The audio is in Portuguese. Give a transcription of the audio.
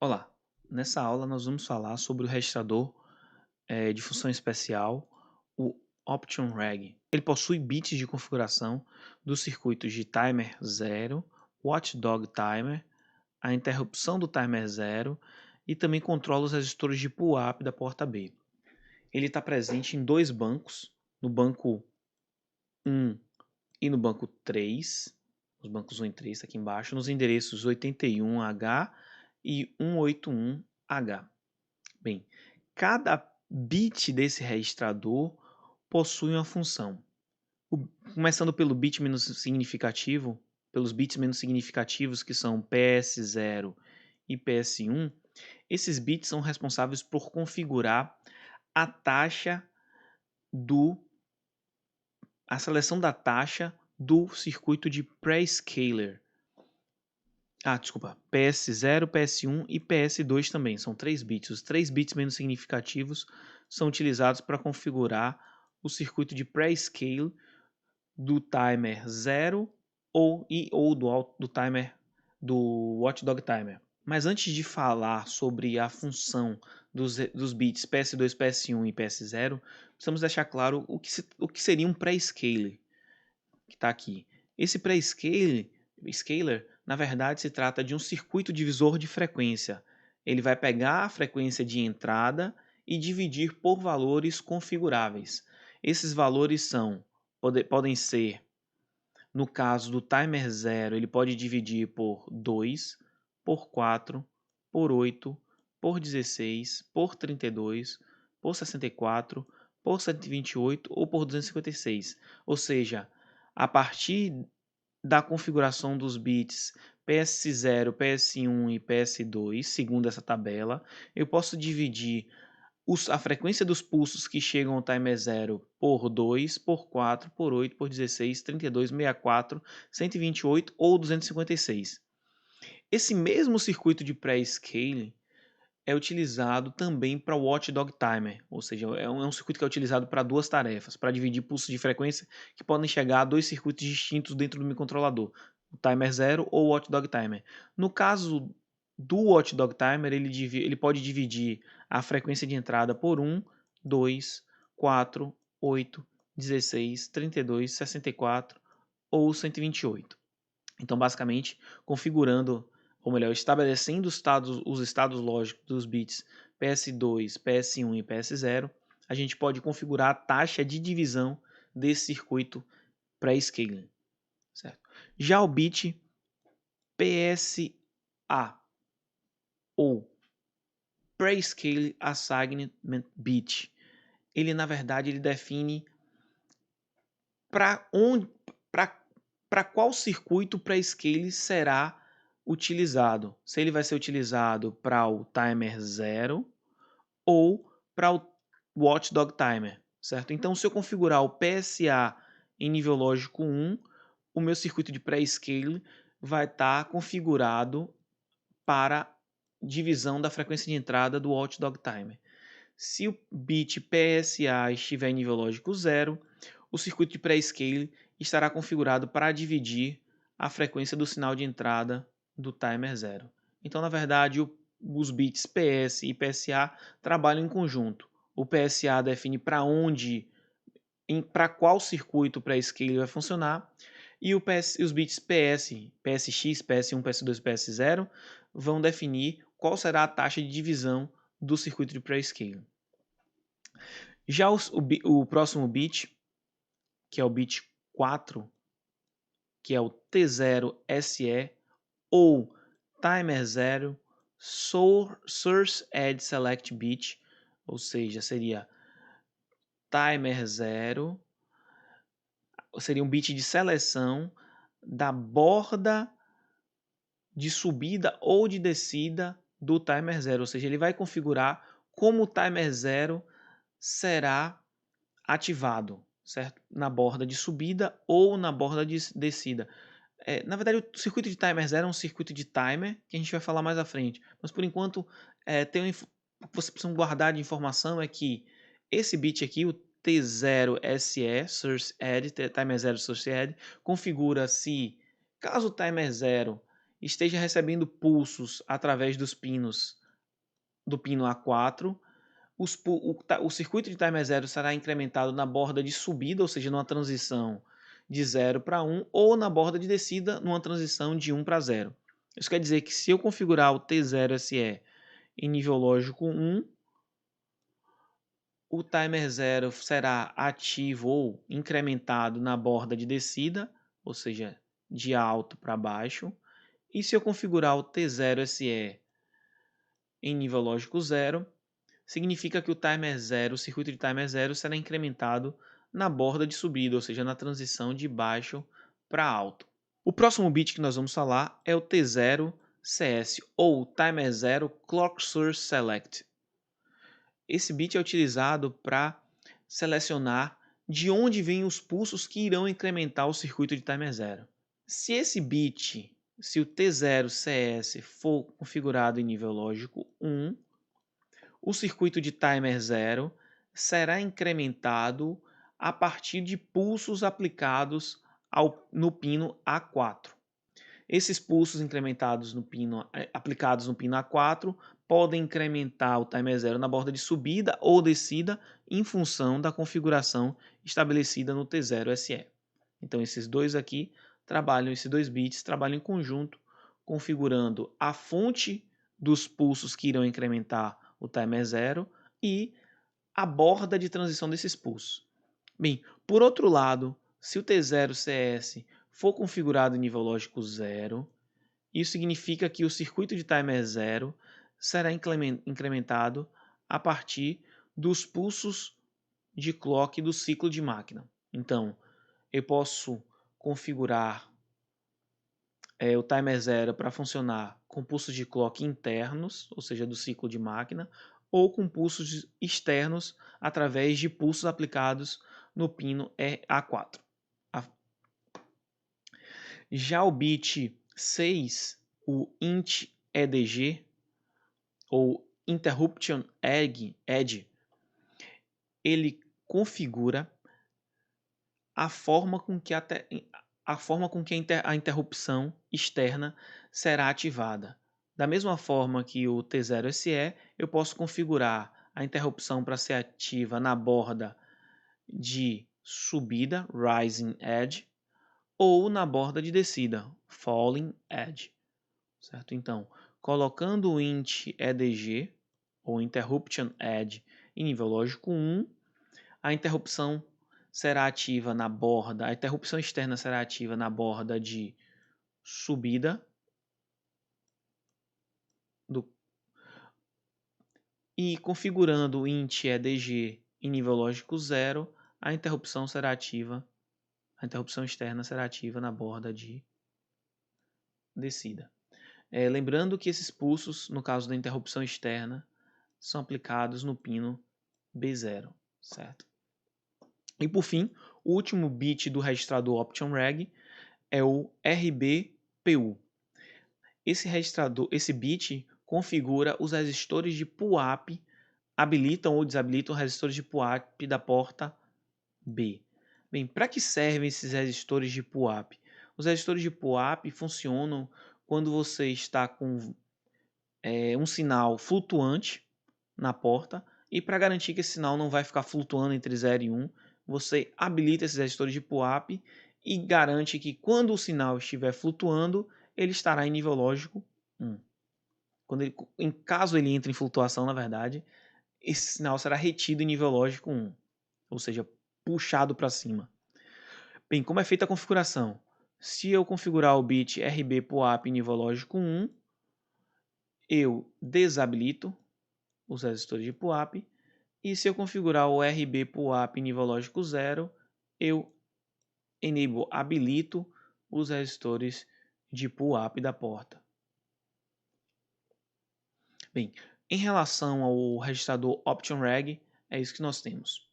Olá, nessa aula nós vamos falar sobre o registrador de função especial, o Option Reg. Ele possui bits de configuração dos circuitos de timer 0, watchdog timer, a interrupção do timer 0 e também controla os resistores de pull-up da porta B. Ele está presente em dois bancos, no banco 1 e no banco 3, os bancos 1 e 3 aqui embaixo, nos endereços 81H e 181H. Bem, cada bit desse registrador possui uma função. Começando pelo bit menos significativo, pelos bits menos significativos, que são PS0 e PS1, esses bits são responsáveis por configurar a taxa do a seleção da taxa do circuito de Prescaler. Desculpa, PS0, PS1 e PS2 também, são 3 bits. Os 3 bits menos significativos são utilizados para configurar o circuito de Prescale do timer 0 ou do timer do Watchdog Timer. Mas antes de falar sobre a função dos bits PS2, PS1 e PS0, precisamos deixar claro o que seria um Prescaler, que está aqui. Esse scaler, na verdade, se trata de um circuito divisor de frequência. Ele vai pegar a frequência de entrada e dividir por valores configuráveis. Esses valores podem ser, no caso do timer 0, ele pode dividir por 2, por 4, por 8, por 16, por 32, por 64, por 128 ou por 256. Ou seja, a partir da configuração dos bits PS0, PS1 e PS2, segundo essa tabela, eu posso dividir a frequência dos pulsos que chegam ao timer 0 por 2, por 4, por 8, por 16, 32, 64, 128 ou 256. Esse mesmo circuito de pré-scaling é utilizado também para o Watchdog Timer, ou seja, é um circuito que é utilizado para duas tarefas, para dividir pulsos de frequência que podem chegar a dois circuitos distintos dentro do microcontrolador, o Timer 0 ou o Watchdog Timer. No caso do Watchdog Timer, ele pode dividir a frequência de entrada por 1, 2, 4, 8, 16, 32, 64 ou 128. Então, basicamente, configurando, ou melhor, estabelecendo os estados lógicos dos bits PS2, PS1 e PS0, a gente pode configurar a taxa de divisão desse circuito pré-scaling, certo? Já o bit PSA, ou Prescale Assignment Bit, ele na verdade ele define para onde, para qual circuito pré-scale será utilizado. Se ele vai ser utilizado para o timer 0 ou para o watchdog timer, certo? Então, se eu configurar o PSA em nível lógico 1, o meu circuito de pré-scale vai estar configurado para divisão da frequência de entrada do watchdog timer. Se o bit PSA estiver em nível lógico 0, o circuito de pré-scale estará configurado para dividir a frequência do sinal de entrada do timer 0. Então, na verdade, os bits PS e PSA trabalham em conjunto. O PSA define para qual circuito o pré-scale vai funcionar, e os bits PSX, PS1, PS2 e PS0 vão definir qual será a taxa de divisão do circuito de pré-scale. Já o próximo bit, que é o bit 4, que é o T0SE ou Timer 0 Source Add Select Bit, ou seja, seria Timer 0, seria um bit de seleção da borda de subida ou de descida do Timer 0, ou seja, ele vai configurar como o Timer 0 será ativado, certo? Na borda de subida ou na borda de descida. Na verdade, o circuito de timer 0 é um circuito de timer que a gente vai falar mais à frente. Mas por enquanto, o que você precisa guardar de informação é que esse bit aqui, o T0SE, Source Add, Timer 0 Source Add, configura se, caso o timer 0 esteja recebendo pulsos através dos pinos do pino A4, o circuito de timer 0 será incrementado na borda de subida, ou seja, numa transição de 0 para 1, ou na borda de descida, numa transição de 1 para 0. Isso quer dizer que se eu configurar o T0SE em nível lógico 1, o timer 0 será ativo ou incrementado na borda de descida, ou seja, de alto para baixo. E se eu configurar o T0SE em nível lógico 0, significa que o timer 0, o circuito de timer 0 será incrementado na borda de subida, ou seja, na transição de baixo para alto. O próximo bit que nós vamos falar é o T0CS, ou Timer 0 Clock Source Select. Esse bit é utilizado para selecionar de onde vêm os pulsos que irão incrementar o circuito de timer 0. Se esse bit, se o T0CS for configurado em nível lógico 1, o circuito de timer 0 será incrementado a partir de pulsos aplicados no pino A4. Esses pulsos incrementados aplicados no pino A4 podem incrementar o timer 0 na borda de subida ou descida em função da configuração estabelecida no T0SE. Então esses dois bits trabalham em conjunto, configurando a fonte dos pulsos que irão incrementar o timer 0 e a borda de transição desses pulsos. Bem, por outro lado, se o T0CS for configurado em nível lógico 0, isso significa que o circuito de timer 0 será incrementado a partir dos pulsos de clock do ciclo de máquina. Então, eu posso configurar o timer 0 para funcionar com pulsos de clock internos, ou seja, do ciclo de máquina, ou com pulsos externos através de pulsos aplicados no pino A4. Já o bit 6, o int EDG, ou Interruption Edge, ele configura a forma com que a interrupção externa será ativada. Da mesma forma que o T0SE, eu posso configurar a interrupção para ser ativa na borda de subida, Rising Edge, ou na borda de descida, Falling Edge. Certo? Então, colocando o int EDG, ou Interruption Edge, em nível lógico 1, a interrupção será ativa na borda, a interrupção externa será ativa na borda de subida e configurando o int EDG em nível lógico 0, a interrupção externa será ativa na borda de descida. Lembrando que esses pulsos, no caso da interrupção externa, são aplicados no pino B0, certo? E por fim, o último bit do registrador Option Reg é o RBPU. Esse bit configura os resistores de PUAP, habilitam ou desabilitam os resistores de PUAP da porta B. Bem, para que servem esses resistores de PUAP? Os resistores de PUAP funcionam quando você está com um sinal flutuante na porta, e para garantir que esse sinal não vai ficar flutuando entre 0 e 1, você habilita esses resistores de PUAP e garante que quando o sinal estiver flutuando, ele estará em nível lógico 1. Em caso ele entre em flutuação, na verdade, esse sinal será retido em nível lógico 1, ou seja, puxado para cima. Bem, como é feita a configuração? Se eu configurar o bit RB PUAP em nível lógico 1, eu desabilito os resistores de PUAP, e se eu configurar o RB PUAP em nível lógico 0, eu habilito os resistores de PUAP da porta. Bem, em relação ao registrador Option Reg, é isso que nós temos.